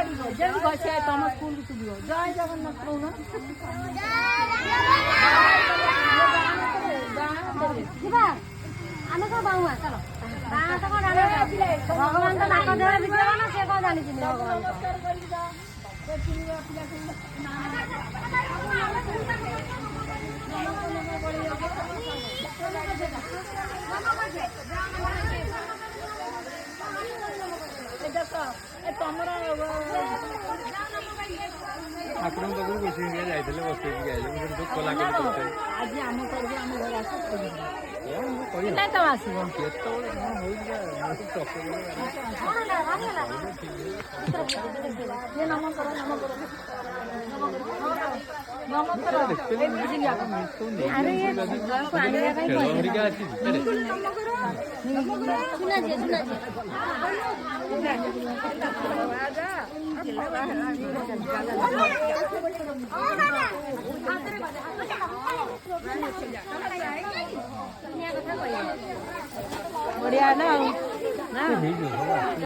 ଯେମିତି ଘଷି ତମ ସ୍କୁଲ କୁ ଯିବ ଜୟ ଜଗନ୍ନାଥ କହୁନ ଯିବା ଆମେ କଣ ବାହୁଆ ଚାଲ ଭଗବାନ ତ ନାକ ଦେହ ବିଦ୍ୟମାନ ସେ କଣ ଜାଣିଛି ଭଗବାନ ତମର ଠାକୁରଙ୍କ ପାଖରୁ ବସିକି ଯାଇଥିଲେ ବସେଇକି ଆଇଲେ ମୁଁ ଦୁଃଖ ଲାଗେ ଆଜି ଆମ କରିବୁ ଆମ ଘରେ ଆସ ତ ଆସିବ କେତେବେଳେ କଣ ହଉଛି ବଢିଆ ନା